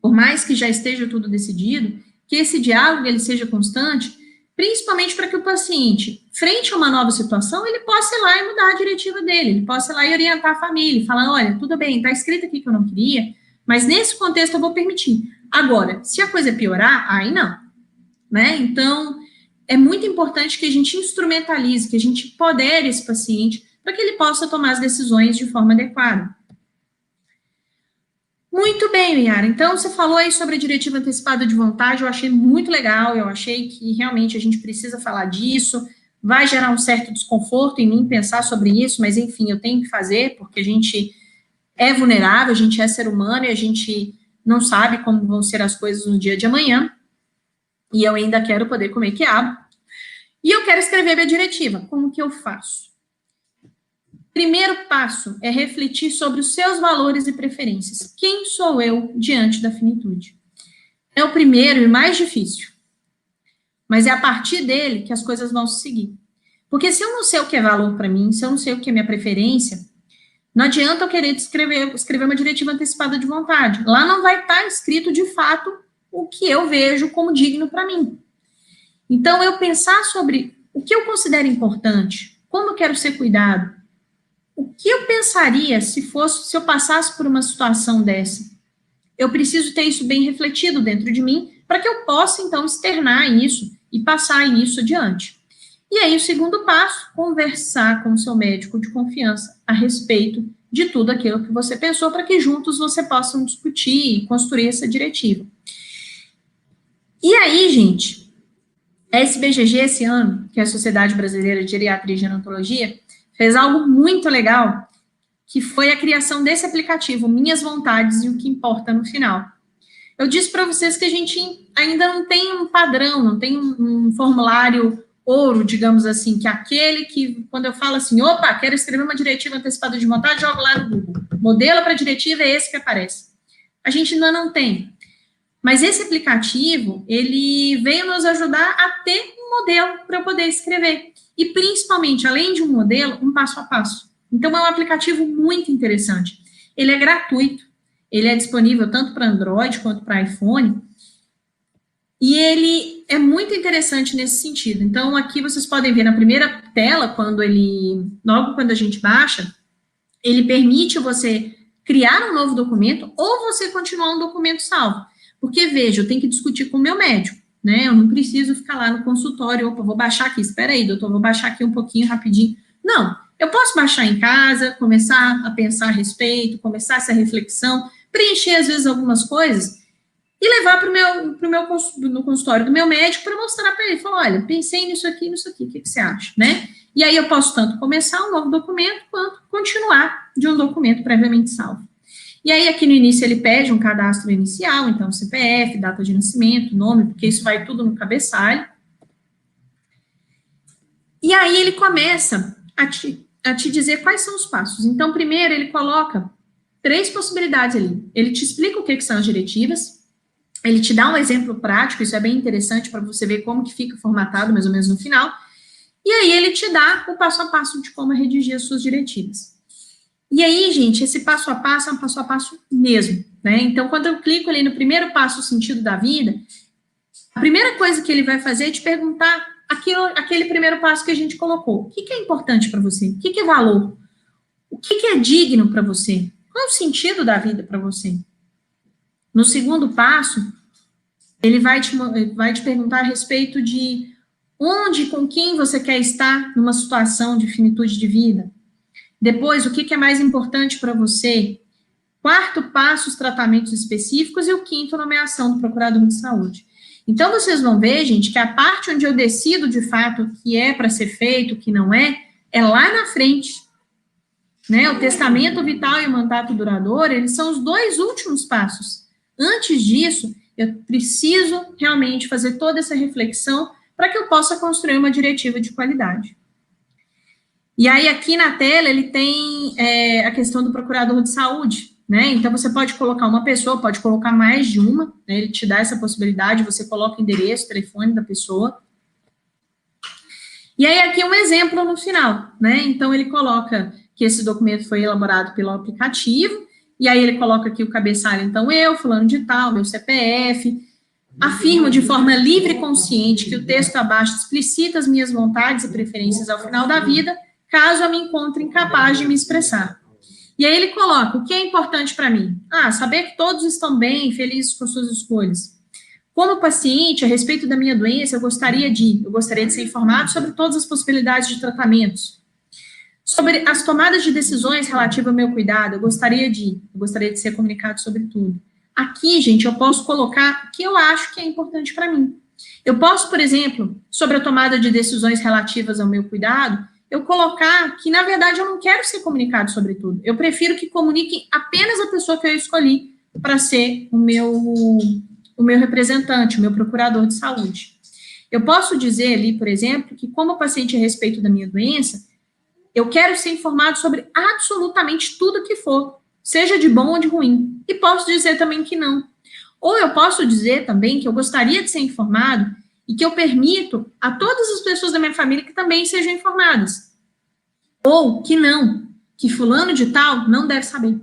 por mais que já esteja tudo decidido, que esse diálogo ele seja constante, principalmente para que o paciente, frente a uma nova situação, ele possa ir lá e mudar a diretiva dele, ele possa ir lá e orientar a família, falar, olha, tudo bem, está escrito aqui que eu não queria, mas nesse contexto eu vou permitir. Agora, se a coisa piorar, aí não, né? Então, é muito importante que a gente instrumentalize, que a gente empodere esse paciente para que ele possa tomar as decisões de forma adequada. Muito bem, Yara. Então, você falou aí sobre a diretiva antecipada de vontade, eu achei muito legal, eu achei que realmente a gente precisa falar disso, vai gerar um certo desconforto em mim pensar sobre isso, mas enfim, eu tenho que fazer, porque a gente é vulnerável, a gente é ser humano e a gente não sabe como vão ser as coisas no dia de amanhã, e eu ainda quero poder comer quiabo, e eu quero escrever minha diretiva. Como que eu faço? Primeiro passo é refletir sobre os seus valores e preferências. Quem sou eu diante da finitude? É o primeiro e mais difícil. Mas é a partir dele que as coisas vão se seguir. Porque se eu não sei o que é valor para mim, se eu não sei o que é minha preferência, não adianta eu querer escrever uma diretiva antecipada de vontade. Lá não vai estar escrito, de fato, o que eu vejo como digno para mim. Então, eu pensar sobre o que eu considero importante, como eu quero ser cuidado, o que eu pensaria se eu passasse por uma situação dessa? Eu preciso ter isso bem refletido dentro de mim para que eu possa, então, externar isso e passar isso adiante. E aí, o segundo passo, conversar com o seu médico de confiança a respeito de tudo aquilo que você pensou para que juntos você possam discutir e construir essa diretiva. E aí, gente, a SBGG esse ano, que é a Sociedade Brasileira de Geriatria e Gerontologia, fez algo muito legal, que foi a criação desse aplicativo, Minhas Vontades e o que importa no final. Eu disse para vocês que a gente ainda não tem um padrão, não tem um formulário ouro, digamos assim, que é aquele que, quando eu falo assim, opa, quero escrever uma diretiva antecipada de vontade, jogo lá no Google. Modelo para diretiva é esse que aparece. A gente ainda não tem. Mas esse aplicativo, ele veio nos ajudar a ter um modelo para eu poder escrever. E, principalmente, além de um modelo, um passo a passo. Então, é um aplicativo muito interessante. Ele é gratuito, ele é disponível tanto para Android quanto para iPhone, e ele é muito interessante nesse sentido. Então, aqui vocês podem ver na primeira tela, logo quando a gente baixa, ele permite você criar um novo documento ou você continuar um documento salvo. Porque, veja, eu tenho que discutir com o meu médico, né? Eu não preciso ficar lá no consultório, opa, vou baixar aqui, espera aí, doutor, vou baixar aqui um pouquinho rapidinho. Não, eu posso baixar em casa, começar a pensar a respeito, começar essa reflexão, preencher, às vezes, algumas coisas e levar no consultório do meu médico para mostrar para ele, falar, olha, pensei nisso aqui, o que você acha, né? E aí eu posso tanto começar um novo documento, quanto continuar de um documento previamente salvo. E aí, aqui no início, ele pede um cadastro inicial, então CPF, data de nascimento, nome, porque isso vai tudo no cabeçalho. E aí, ele começa a te dizer quais são os passos. Então, primeiro, ele coloca 3 possibilidades ali. Ele te explica o que são as diretivas, ele te dá um exemplo prático, isso é bem interessante para você ver como que fica formatado, mais ou menos, no final. E aí, ele te dá o passo a passo de como redigir as suas diretivas. E aí, gente, esse passo a passo é um passo a passo mesmo, né? Então, quando eu clico ali no primeiro passo, o sentido da vida, a primeira coisa que ele vai fazer é te perguntar aquele primeiro passo que a gente colocou. O que é importante para você? O que é valor? O que é digno para você? Qual é o sentido da vida para você? No segundo passo, ele vai te perguntar a respeito de onde, com quem você quer estar numa situação de finitude de vida. Depois, o que é mais importante para você? Quarto passo, os tratamentos específicos. E o quinto, nomeação do procurador de saúde. Então, vocês vão ver, gente, que a parte onde eu decido, de fato, o que é para ser feito, o que não é lá na frente. Né? O testamento vital e o mandato duradouro, eles são os 2 últimos passos. Antes disso, eu preciso realmente fazer toda essa reflexão para que eu possa construir uma diretiva de qualidade. E aí, aqui na tela, ele tem a questão do procurador de saúde, né? Então, você pode colocar uma pessoa, pode colocar mais de uma, né? Ele te dá essa possibilidade, você coloca o endereço, o telefone da pessoa. E aí, aqui um exemplo no final, né? Então, ele coloca que esse documento foi elaborado pelo aplicativo, e aí ele coloca aqui o cabeçalho, então, eu, fulano de tal, meu CPF, afirmo de forma livre e consciente que o texto abaixo explicita as minhas vontades e preferências ao final da vida, caso eu me encontre incapaz de me expressar. E aí ele coloca, o que é importante para mim? Saber que todos estão bem e felizes com suas escolhas. Como paciente, a respeito da minha doença, eu gostaria de ser informado sobre todas as possibilidades de tratamentos. Sobre as tomadas de decisões relativas ao meu cuidado, eu gostaria de ser comunicado sobre tudo. Aqui, gente, eu posso colocar o que eu acho que é importante para mim. Eu posso, por exemplo, sobre a tomada de decisões relativas ao meu cuidado, eu colocar que, na verdade, eu não quero ser comunicado sobre tudo. Eu prefiro que comuniquem apenas a pessoa que eu escolhi para ser o meu representante, o meu procurador de saúde. Eu posso dizer ali, por exemplo, que como paciente a respeito da minha doença, eu quero ser informado sobre absolutamente tudo que for, seja de bom ou de ruim. E posso dizer também que não. Ou eu posso dizer também que eu gostaria de ser informado e que eu permito a todas as pessoas da minha família que também sejam informadas. Ou que não, que fulano de tal não deve saber.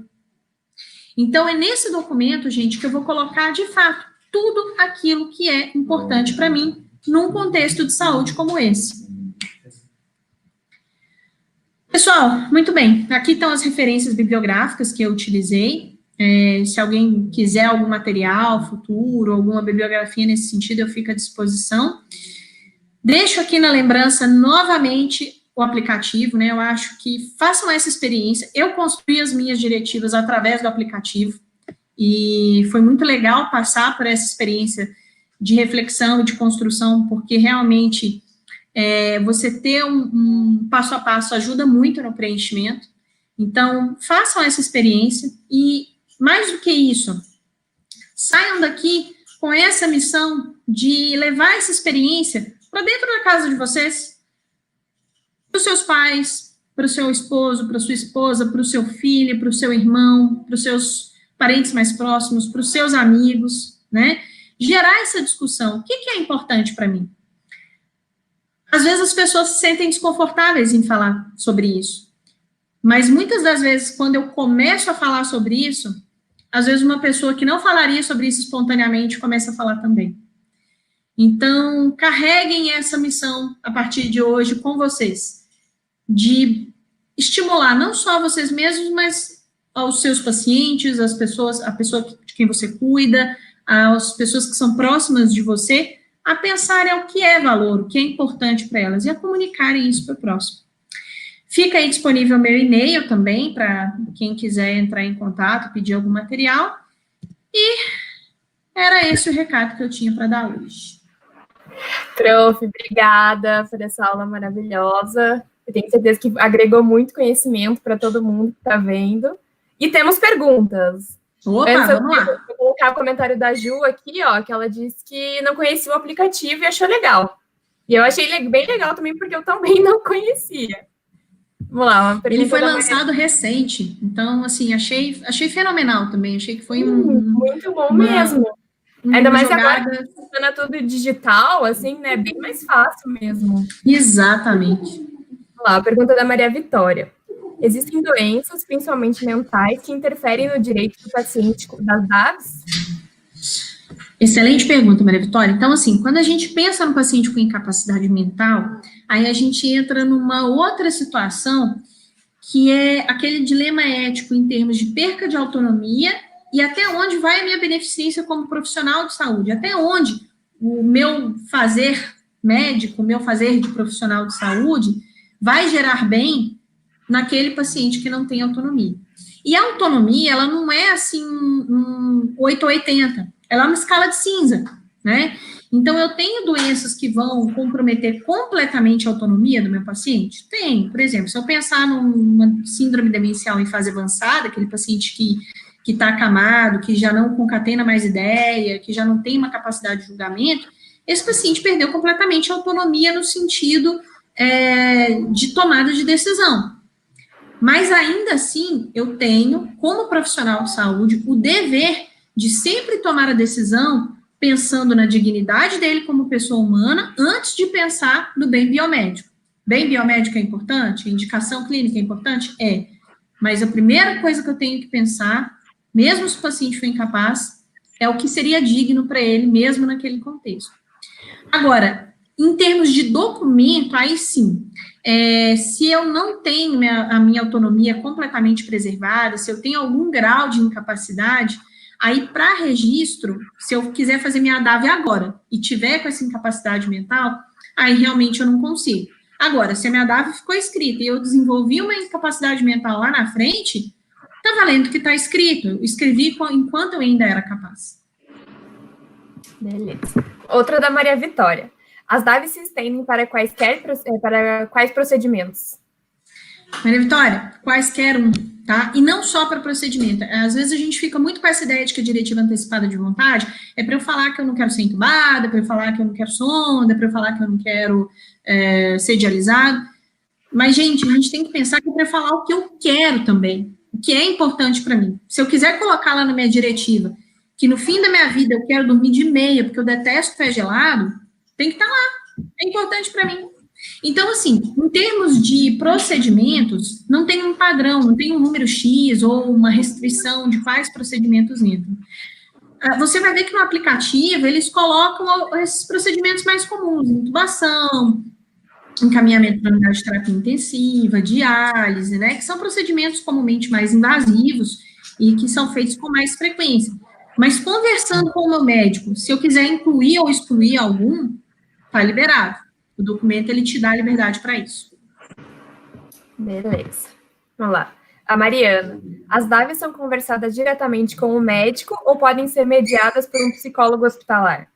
Então, é nesse documento, gente, que eu vou colocar, de fato, tudo aquilo que é importante para mim num contexto de saúde como esse. Pessoal, muito bem. Aqui estão as referências bibliográficas que eu utilizei. Se alguém quiser algum material futuro, alguma bibliografia nesse sentido, eu fico à disposição. Deixo aqui na lembrança, novamente, o aplicativo, né? Eu acho que façam essa experiência. Eu construí as minhas diretivas através do aplicativo e foi muito legal passar por essa experiência de reflexão e de construção, porque realmente você ter um passo a passo ajuda muito no preenchimento. Então, façam essa experiência e, mais do que isso, saiam daqui com essa missão de levar essa experiência para dentro da casa de vocês, para os seus pais, para o seu esposo, para a sua esposa, para o seu filho, para o seu irmão, para os seus parentes mais próximos, para os seus amigos, né? Gerar essa discussão. O que é importante para mim? Às vezes as pessoas se sentem desconfortáveis em falar sobre isso. Mas muitas das vezes, quando eu começo a falar sobre isso, às vezes uma pessoa que não falaria sobre isso espontaneamente começa a falar também. Então, carreguem essa missão a partir de hoje com vocês, de estimular não só vocês mesmos, mas aos seus pacientes, a pessoa de quem você cuida, as pessoas que são próximas de você, a pensarem o que é valor, o que é importante para elas, e a comunicarem isso para o próximo. Fica aí disponível o meu e-mail também, para quem quiser entrar em contato, pedir algum material, e era esse o recado que eu tinha para dar hoje. Prof, obrigada por essa aula maravilhosa. Eu tenho certeza que agregou muito conhecimento para todo mundo que está vendo. E temos perguntas. Opa, vamos lá. Vou colocar o comentário da Ju aqui, ó, que ela disse que não conhecia o aplicativo e achou legal. E eu achei bem legal também, porque eu também não conhecia. Vamos lá, uma pergunta. Ele foi lançado recente, então, assim, achei fenomenal também, achei que foi muito bom mesmo. Ainda mais agora que funciona tudo digital, assim, né, bem mais fácil mesmo. Exatamente. Vamos lá, a pergunta da Maria Vitória. Existem doenças, principalmente mentais, que interferem no direito do paciente das dados? Excelente pergunta, Maria Vitória. Então, assim, quando a gente pensa no paciente com incapacidade mental, aí a gente entra numa outra situação, que é aquele dilema ético em termos de perca de autonomia e até onde vai a minha beneficência como profissional de saúde, até onde o meu fazer médico, o meu fazer de profissional de saúde vai gerar bem naquele paciente que não tem autonomia. E a autonomia, ela não é assim 8 ou 80, ela é uma escala de cinza, né? Então, eu tenho doenças que vão comprometer completamente a autonomia do meu paciente? Tenho. Por exemplo, se eu pensar numa síndrome demencial em fase avançada, aquele paciente que está acamado, que já não concatena mais ideia, que já não tem uma capacidade de julgamento, esse paciente perdeu completamente a autonomia no sentido de tomada de decisão. Mas ainda assim, eu tenho, como profissional de saúde, o dever de sempre tomar a decisão pensando na dignidade dele como pessoa humana, antes de pensar no bem biomédico. Bem biomédico é importante? Indicação clínica é importante? É. Mas a primeira coisa que eu tenho que pensar, mesmo se o paciente for incapaz, é o que seria digno para ele, mesmo naquele contexto. Agora, em termos de documento, aí sim, se eu não tenho a minha autonomia completamente preservada, se eu tenho algum grau de incapacidade, aí para registro, se eu quiser fazer minha ADAV agora e tiver com essa incapacidade mental, aí realmente eu não consigo. Agora, se a minha ADAV ficou escrita e eu desenvolvi uma incapacidade mental lá na frente, tá valendo o que está escrito. Eu escrevi enquanto eu ainda era capaz. Beleza. Outra da Maria Vitória. As DAVs se estendem para quais procedimentos? Maria Vitória, quaisquer um, tá? E não só para procedimento. Às vezes a gente fica muito com essa ideia de que a diretiva antecipada de vontade é para eu falar que eu não quero ser entubada, para eu falar que eu não quero sonda, para eu falar que eu não quero ser dialisado. Mas, gente, a gente tem que pensar que é para falar o que eu quero também, o que é importante para mim. Se eu quiser colocar lá na minha diretiva que no fim da minha vida eu quero dormir de meia porque eu detesto pé gelado, tem que estar lá. É importante para mim. Então, assim, em termos de procedimentos, não tem um padrão, não tem um número X ou uma restrição de quais procedimentos entram. Você vai ver que no aplicativo eles colocam esses procedimentos mais comuns, intubação, encaminhamento para unidade de terapia intensiva, diálise, né, que são procedimentos comumente mais invasivos e que são feitos com mais frequência. Mas conversando com o meu médico, se eu quiser incluir ou excluir algum, está liberado. O documento, ele te dá a liberdade para isso. Beleza. Vamos lá. A Mariana. As DAVs são conversadas diretamente com o médico ou podem ser mediadas por um psicólogo hospitalar?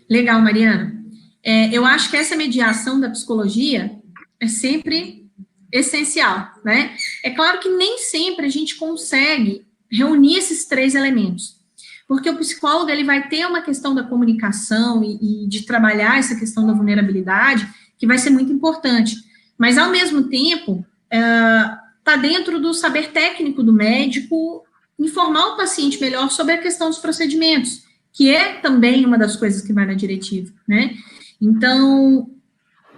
Legal, Mariana. Eu acho que essa mediação da psicologia é sempre essencial, né? É claro que nem sempre a gente consegue reunir esses três elementos, porque o psicólogo, ele vai ter uma questão da comunicação e de trabalhar essa questão da vulnerabilidade, que vai ser muito importante, mas, ao mesmo tempo, está dentro do saber técnico do médico informar o paciente melhor sobre a questão dos procedimentos, que é também uma das coisas que vai na diretiva, né? Então,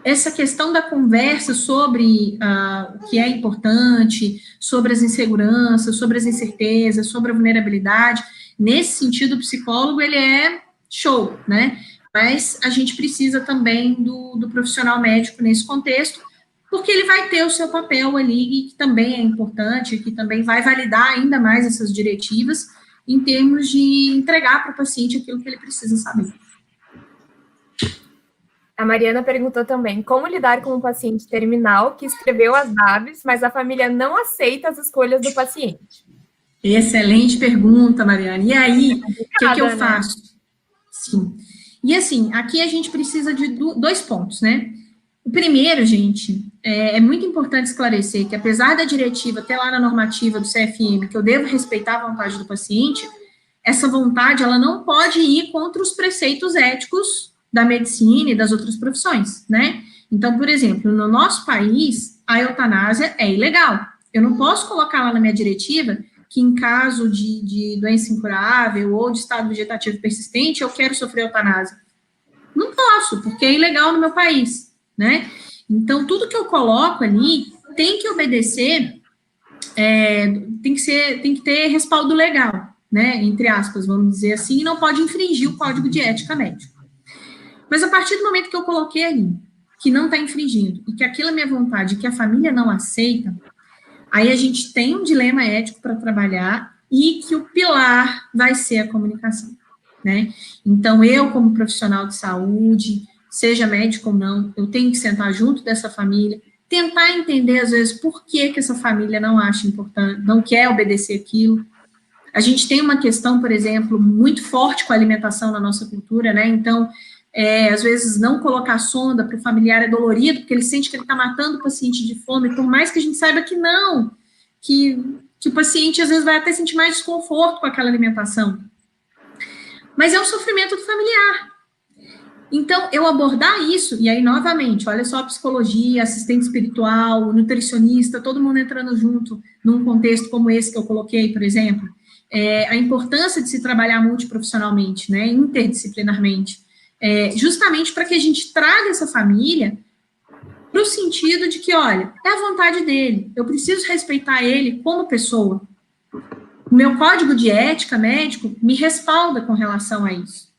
essa questão da conversa sobre o que é importante, sobre as inseguranças, sobre as incertezas, sobre a vulnerabilidade, nesse sentido, o psicólogo, ele é show, né? Mas a gente precisa também do profissional médico nesse contexto, porque ele vai ter o seu papel ali, que também é importante, que também vai validar ainda mais essas diretivas, em termos de entregar para o paciente aquilo que ele precisa saber. A Mariana perguntou também como lidar com um paciente terminal que escreveu as DAVs, mas a família não aceita as escolhas do paciente. Excelente pergunta, Mariana. E aí, o que eu faço? Sim. E assim, aqui a gente precisa de 2 pontos, né? O primeiro, gente, é muito importante esclarecer que, apesar da diretiva ter lá na normativa do CFM que eu devo respeitar a vontade do paciente, essa vontade, ela não pode ir contra os preceitos éticos da medicina e das outras profissões, né? Então, por exemplo, no nosso país, a eutanásia é ilegal. Eu não posso colocar lá na minha diretiva que em caso de doença incurável ou de estado vegetativo persistente, eu quero sofrer eutanásia. Não posso, porque é ilegal no meu país, né? Então, tudo que eu coloco ali tem que obedecer, tem que ter respaldo legal, né? Entre aspas, vamos dizer assim, e não pode infringir o código de ética médica. Mas a partir do momento que eu coloquei ali, que não está infringindo, e que aquilo é minha vontade, que a família não aceita, aí a gente tem um dilema ético para trabalhar e que o pilar vai ser a comunicação, né? Então, eu, como profissional de saúde, seja médico ou não, eu tenho que sentar junto dessa família, tentar entender, às vezes, por que essa família não acha importante, não quer obedecer aquilo. A gente tem uma questão, por exemplo, muito forte com a alimentação na nossa cultura, né? Então, às vezes, não colocar sonda para o familiar é dolorido, porque ele sente que ele está matando o paciente de fome, por mais que a gente saiba que não, que o paciente, às vezes, vai até sentir mais desconforto com aquela alimentação. Mas é o sofrimento do familiar. Então, eu abordar isso, e aí, novamente, olha só a psicologia, assistente espiritual, nutricionista, todo mundo entrando junto num contexto como esse que eu coloquei, por exemplo, a importância de se trabalhar multiprofissionalmente, né, interdisciplinarmente, justamente para que a gente traga essa família para o sentido de que, olha, é a vontade dele, eu preciso respeitar ele como pessoa. O meu código de ética médico me respalda com relação a isso.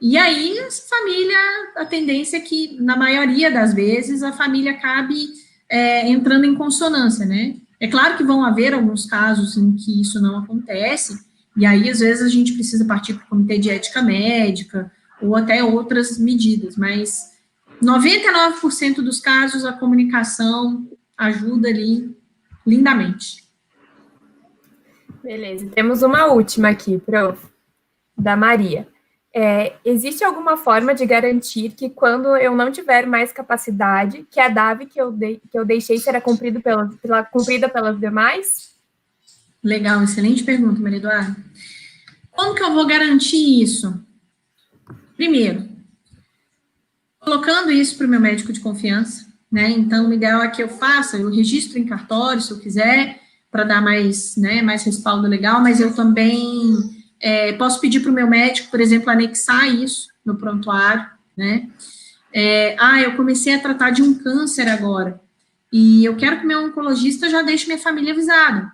E aí, essa família, a tendência é que, na maioria das vezes, a família acabe entrando em consonância, né? É claro que vão haver alguns casos em que isso não acontece, e aí, às vezes, a gente precisa partir para o comitê de ética médica, ou até outras medidas, mas 99% dos casos, a comunicação ajuda ali lindamente. Beleza, temos uma última aqui, prof, da Maria. Existe alguma forma de garantir que quando eu não tiver mais capacidade, que a DAV que eu deixei será cumprida pelas demais? Legal, excelente pergunta, Maria Eduarda. Como que eu vou garantir isso? Primeiro, colocando isso para o meu médico de confiança, né? Então, o ideal é que eu faça, eu registro em cartório, se eu quiser, para dar mais, né, mais respaldo legal, mas eu também posso pedir para o meu médico, por exemplo, anexar isso no prontuário, né? Eu comecei a tratar de um câncer agora, e eu quero que meu oncologista já deixe minha família avisada.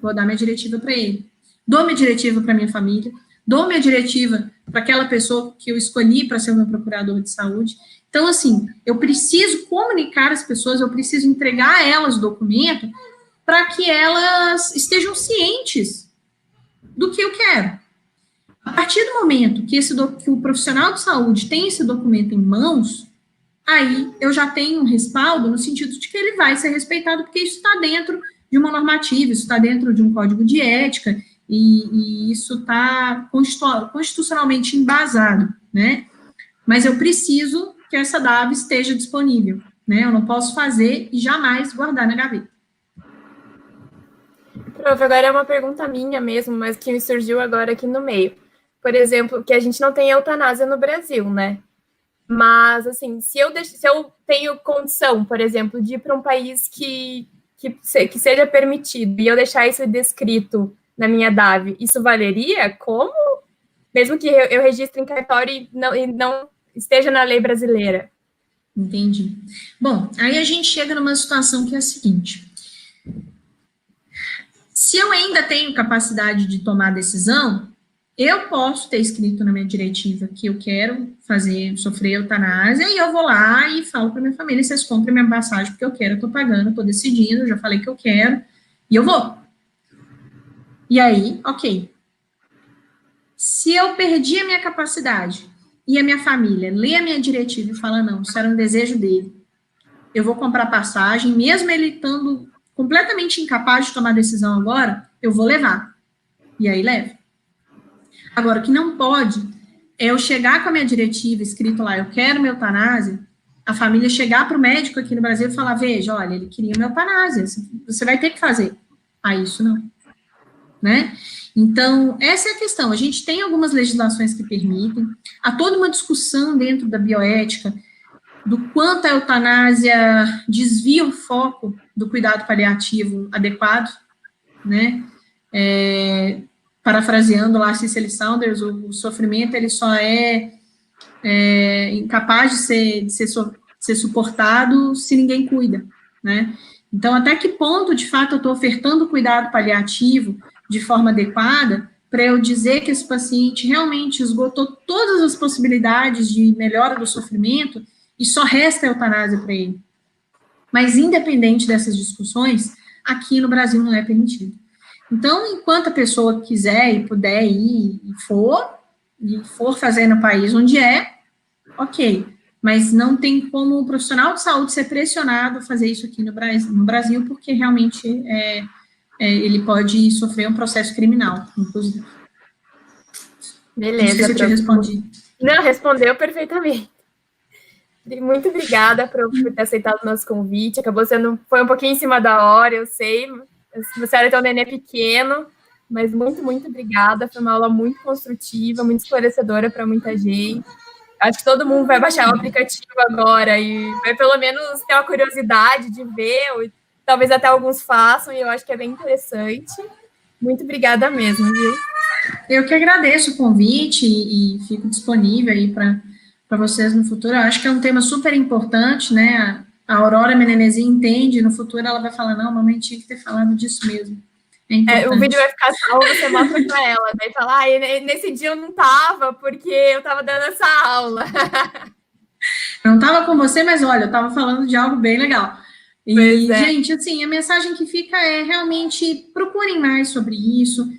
Vou dar minha diretiva para ele. Dou minha diretiva para minha família, dou minha diretiva para aquela pessoa que eu escolhi para ser o meu procurador de saúde. Então, assim, eu preciso comunicar às pessoas, eu preciso entregar a elas o documento para que elas estejam cientes do que eu quero. A partir do momento que o profissional de saúde tem esse documento em mãos, aí eu já tenho um respaldo no sentido de que ele vai ser respeitado, porque isso está dentro de uma normativa, isso está dentro de um código de ética, e isso está constitucionalmente embasado, né? Mas eu preciso que essa DAV esteja disponível, né? Eu não posso fazer e jamais guardar na gaveta. Prof, agora é uma pergunta minha mesmo, mas que me surgiu agora aqui no meio. Por exemplo, que a gente não tem eutanásia no Brasil, né? Mas, assim, se eu tenho condição, por exemplo, de ir para um país que seja permitido e eu deixar isso descrito na minha DAV, isso valeria? Como? Mesmo que eu registre em cartório e não esteja na lei brasileira. Entendi. Bom, aí a gente chega numa situação que é a seguinte. Se eu ainda tenho capacidade de tomar decisão, eu posso ter escrito na minha diretiva que eu quero sofrer eutanásia, e eu vou lá e falo para minha família, vocês comprem minha passagem porque eu quero, eu tô pagando, eu tô decidindo, já falei que eu quero, e eu vou. E aí, ok. Se eu perdi a minha capacidade e a minha família lê a minha diretiva e fala, não, isso era um desejo dele, eu vou comprar passagem, mesmo ele estando completamente incapaz de tomar decisão agora, eu vou levar. E aí levo. Agora, o que não pode é eu chegar com a minha diretiva escrito lá, eu quero minha eutanásia, a família chegar para o médico aqui no Brasil e falar, veja, olha, ele queria minha eutanásia, você vai ter que fazer. Isso não. Né? Então, essa é a questão. A gente tem algumas legislações que permitem, há toda uma discussão dentro da bioética do quanto a eutanásia desvia o foco do cuidado paliativo adequado, né? Parafraseando lá Cicely Saunders, o sofrimento ele só é incapaz de ser suportado se ninguém cuida, né? Então, até que ponto, de fato, eu estou ofertando cuidado paliativo de forma adequada para eu dizer que esse paciente realmente esgotou todas as possibilidades de melhora do sofrimento e só resta a eutanásia para ele. Mas, independente dessas discussões, aqui no Brasil não é permitido. Então, enquanto a pessoa quiser e puder ir e for fazer no país onde ok, mas não tem como o profissional de saúde ser pressionado a fazer isso aqui no Brasil, porque realmente ele pode sofrer um processo criminal, inclusive. Beleza. Não sei se eu te respondi. Não, respondeu perfeitamente. Muito obrigada por ter aceitado o nosso convite. Foi um pouquinho em cima da hora, eu sei. Você era tão neném pequeno, mas muito, muito obrigada. Foi uma aula muito construtiva, muito esclarecedora para muita gente. Acho que todo mundo vai baixar o aplicativo agora e vai pelo menos ter uma curiosidade de ver, ou talvez até alguns façam, e eu acho que é bem interessante. Muito obrigada mesmo, viu? Eu que agradeço o convite e fico disponível aí para vocês no futuro. Eu acho que é um tema super importante, né? A Aurora Menenezi entende, no futuro ela vai falar, não, mamãe tinha que ter falado disso mesmo. O vídeo vai ficar salvo, você mostra para ela, daí fala, nesse dia eu não estava, porque eu estava dando essa aula. Não estava com você, mas olha, eu estava falando de algo bem legal. E, gente, assim, a mensagem que fica é realmente procurem mais sobre isso,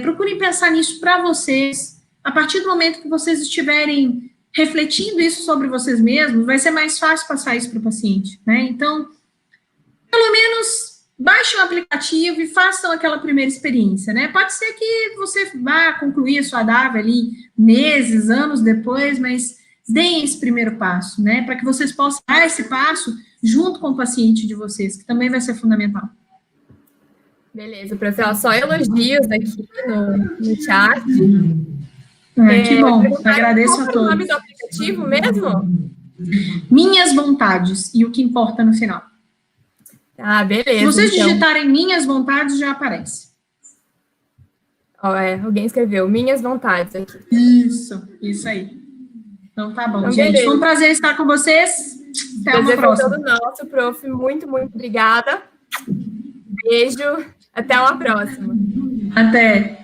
procurem pensar nisso para vocês. A partir do momento que vocês estiverem refletindo isso sobre vocês mesmos, vai ser mais fácil passar isso para o paciente, né? Então, pelo menos baixem o aplicativo e façam aquela primeira experiência, né? Pode ser que você vá concluir a sua DAV ali meses, anos depois, mas deem esse primeiro passo, né? Para que vocês possam dar esse passo junto com o paciente de vocês, que também vai ser fundamental. Beleza, professor, só elogios aqui no chat. Que bom, agradeço a todos. Qual é o nome do aplicativo mesmo? Minhas Vontades, e o que importa no final. Ah, beleza. Se vocês digitarem Minhas Vontades, já aparece. Alguém escreveu Minhas Vontades aqui. Isso aí. Então tá bom, então, gente. Beleza. Foi um prazer estar com vocês. Até uma próxima. Foi todo nosso, prof. Muito, muito obrigada. Beijo. Até uma próxima. Até.